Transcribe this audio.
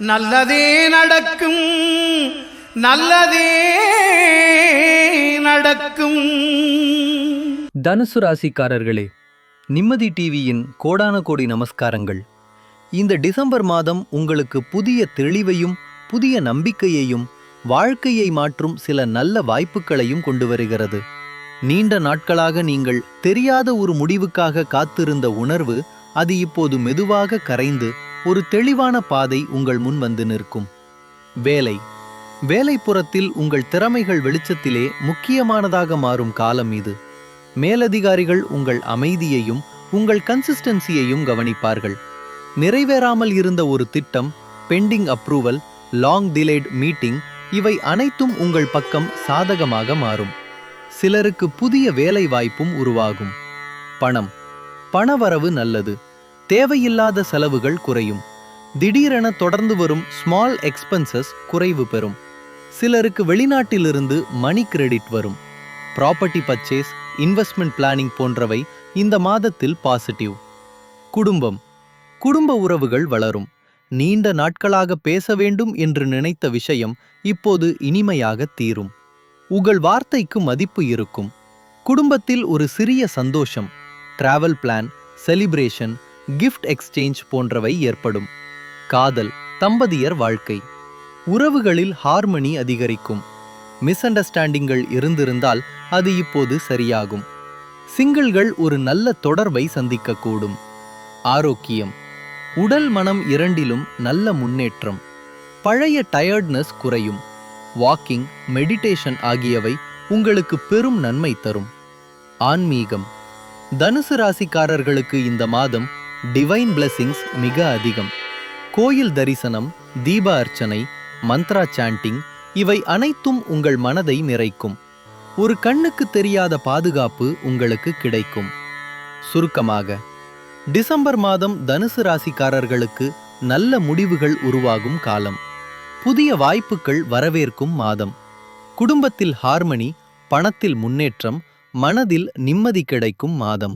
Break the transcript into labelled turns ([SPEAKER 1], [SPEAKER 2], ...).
[SPEAKER 1] நல்லதே நடக்கும், நல்லதே நடக்கும்.
[SPEAKER 2] தனுசு ராசிக்காரர்களே, நிம்மதி டிவியின் கோடான கோடி நமஸ்காரங்கள். இந்த டிசம்பர் மாதம் உங்களுக்கு புதிய தெளிவையும் புதிய நம்பிக்கையையும் வாழ்க்கையை மாற்றும் சில நல்ல வாய்ப்புகளையும் கொண்டு வருகிறது. நீண்ட நாட்களாக நீங்கள் தெரியாத ஒரு முடிவுக்காக காத்திருந்த உணர்வு அது இப்போது மெதுவாக கரைந்து ஒரு தெளிவான பாதை உங்கள் முன் வந்து நிற்கும். வேலைப்புறத்தில் உங்கள் திறமைகள் வெளிச்சத்திலே முக்கியமானதாக மாறும் காலம் இது. மேலதிகாரிகள் உங்கள் அமைதியையும் உங்கள் கன்சிஸ்டன்சியையும் கவனிப்பார்கள். நிறைவேறாமல் இருந்த ஒரு திட்டம், pending approval, long delayed meeting, இவை அனைத்தும் உங்கள் பக்கம் சாதகமாக மாறும். சிலருக்கு புதிய வேலை வாய்ப்பும் உருவாகும். பணவரவு நல்லது. தேவையில்லாத செலவுகள் குறையும். திடீரென தொடர்ந்து வரும் ஸ்மால் எக்ஸ்பென்சஸ் குறைவு பெறும். சிலருக்கு வெளிநாட்டிலிருந்து மணி கிரெடிட் வரும். ப்ராப்பர்ட்டி பர்ச்சேஸ், இன்வெஸ்ட்மெண்ட் பிளானிங் போன்றவை இந்த மாதத்தில் பாசிட்டிவ். குடும்ப உறவுகள் வளரும். நீண்ட நாட்களாக பேச வேண்டும் என்று நினைத்த விஷயம் இப்போது இனிமையாக தீரும். உங்கள் வார்த்தைக்கு மதிப்பு இருக்கும். குடும்பத்தில் ஒரு சிறிய சந்தோஷம், travel plan, celebration, gift exchange போன்றவை ஏற்படும். காதல், தம்பதியர் வாழ்க்கை, உறவுகளில் ஹார்மனி அதிகரிக்கும். மிஸ் அண்டர்ஸ்டாண்டிங்கள் இருந்திருந்தால் அது இப்போது சரியாகும். சிங்கிள்கள் ஒரு நல்ல தொடர்பை சந்திக்கக்கூடும். ஆரோக்கியம், உடல் மனம் இரண்டிலும் நல்ல முன்னேற்றம். பழைய டயர்ட்னஸ் குறையும். வாக்கிங், மெடிடேஷன் ஆகியவை உங்களுக்கு பெரும் நன்மை தரும். ஆன்மீகம், தனுசு ராசிக்காரர்களுக்கு இந்த மாதம் டிவைன் பிளெஸிங்ஸ் மிக அதிகம். கோயில் தரிசனம், தீப அர்ச்சனை, மந்த்ரா சாண்டிங், இவை அனைத்தும் உங்கள் மனதை நிறைக்கும். ஒரு கண்ணுக்கு தெரியாத பாதுகாப்பு உங்களுக்கு கிடைக்கும். சுருக்கமாக, டிசம்பர் மாதம் தனுசு ராசிக்காரர்களுக்கு நல்ல முடிவுகள் உருவாகும் காலம். புதிய வாய்ப்புகள் வரவேற்கும் மாதம். குடும்பத்தில் ஹார்மனி, பணத்தில் முன்னேற்றம், மனதில் நிம்மதி கிடைக்கும் மாதம்.